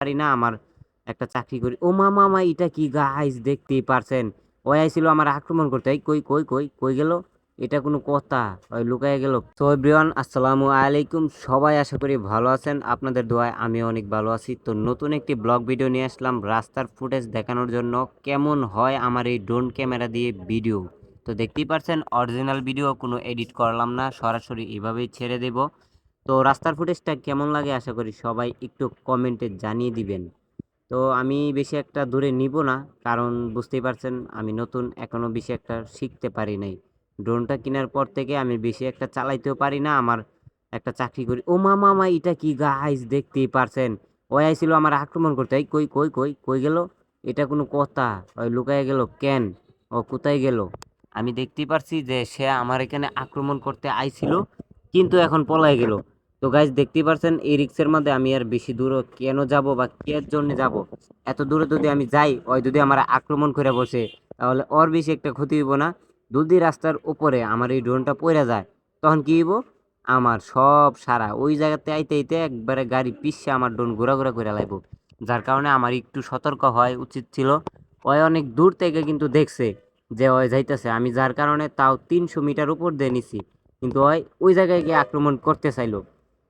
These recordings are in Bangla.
পারি না আমার একটা চাকরি করি। ও মামা মা এটা কি গাইস দেখতেই পারছেন। ওই আইছিল আমার আক্রমণ করতে। এই কই কই কই কই গেল? এটা কোনো কথা? ওই লুকায় গেল। তো এভরিওয়ান আসসালামু আলাইকুম, সবাই আশা করি ভালো আছেন। আপনাদের দোয়ায় আমি অনেক ভালো আছি। তো নতুন একটি ব্লগ ভিডিও নিয়ে আসলাম রাস্তার ফুটেজ দেখানোর জন্য কেমন হয় আমার এই ড্রোন ক্যামেরা দিয়ে ভিডিও। তো দেখতেই পারছেন অরিজিনাল ভিডিও কোনো এডিট করলাম না, সরাসরি এভাবেই ছেড়ে দেব। তো রাস্তার ফুটেজটা কেমন লাগে আশা করি সবাই একটু কমেন্টে জানিয়ে দিবেন। তো আমি বেশি একটা দূরে নিব না, কারণ বুঝতেই পারছেন আমি নতুন, এখনো বেশি একটা শিখতে পারি নাই। ড্রোনটা কেনার পর থেকে আমি বেশি একটা চালাইতেও পারি না। আমার একটা চাকরি করি। ও মামা মা এটা কি গাইস দেখতেই পারছেন। ওই আইছিল আমার আক্রমণ করতে। এই কই কই কই কই গেল? এটা কোনো কথা? ওই লুকায় গেল কেন? ও কোথায় গেল? আমি দেখতেই পারছি যে সে আমার এখানে আক্রমণ করতে আইছিল, কিন্তু এখন পলায় গেল। তো গাইজ দেখতেই পারছেন এই রিক্সের মধ্যে আমি আর বেশি দূর কেন যাব বা কের জন্য যাব? এত দূরে যদি আমি যাই, ওই যদি আমার আক্রমণ করে বসে, তাহলে ওর বেশি একটা ক্ষতি হইব না? যদি রাস্তার উপরে আমার এই ড্রোনটা পড়ে যায়, তখন কি হইব? আমার সব সারা ওই জায়গাতে আইতে আইতে একবারে গাড়ি পিছে আমার ড্রোন ঘোরাঘোরা করে লাগবো। যার কারণে আমার একটু সতর্ক হয় উচিত ছিল। ওই অনেক দূর থেকে কিন্তু দেখছে যে ওই যাইতেছে, আমি যার কারণে তাও 300 মিটার উপর দিয়ে নিছি, কিন্তু ওই জায়গায় গিয়ে আক্রমণ করতে চাইলো।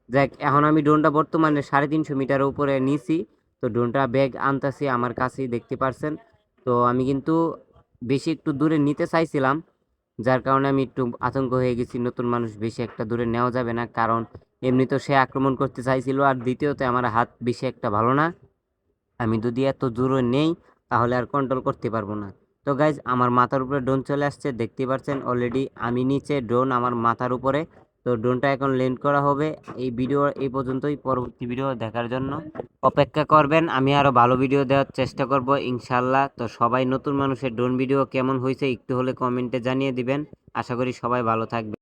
দেখ এখন আমি ড্রোনটা বর্তমানে 350 মিটার উপরে নিছি। তো ড্রোনটা ব্যাগ আনতেছি আমার কাছেই, দেখতে পারছেন। তো আমি কিন্তু বেশি একটু দূরে নিতে চাইছিলাম, যার কারণে আমি একটু আতঙ্ক হয়ে গেছি। নতুন মানুষ বেশি একটা দূরে নেওয়া যাবে না, কারণ এমনি তো সে আক্রমণ করতে চাইছিল, আর দ্বিতীয়ত আমার হাত বেশি একটা ভালো না। আমি যদি এত জোরে নেই তাহলে আর কন্ট্রোল করতে পারবো না। তো গাইজ আমার মাথার উপরে ড্রোন চলে আসছে, দেখতে পাচ্ছেন অলরেডি আমি নিচে, ড্রোন আমার মাথার উপরে। তো ড্রোনটা এখন ল্যান্ড করা হবে। এই ভিডিও এই পর্যন্তই, পরবর্তী ভিডিও দেখার জন্য অপেক্ষা করবেন। আমি আরো ভালো ভিডিও দেওয়ার চেষ্টা করব ইনশাল্লাহ। তো সবাই নতুন মানুষের ড্রোন ভিডিও কেমন হয়েছে একটু হলে কমেন্টে জানিয়ে দিবেন। আশা করি সবাই ভালো থাকবে।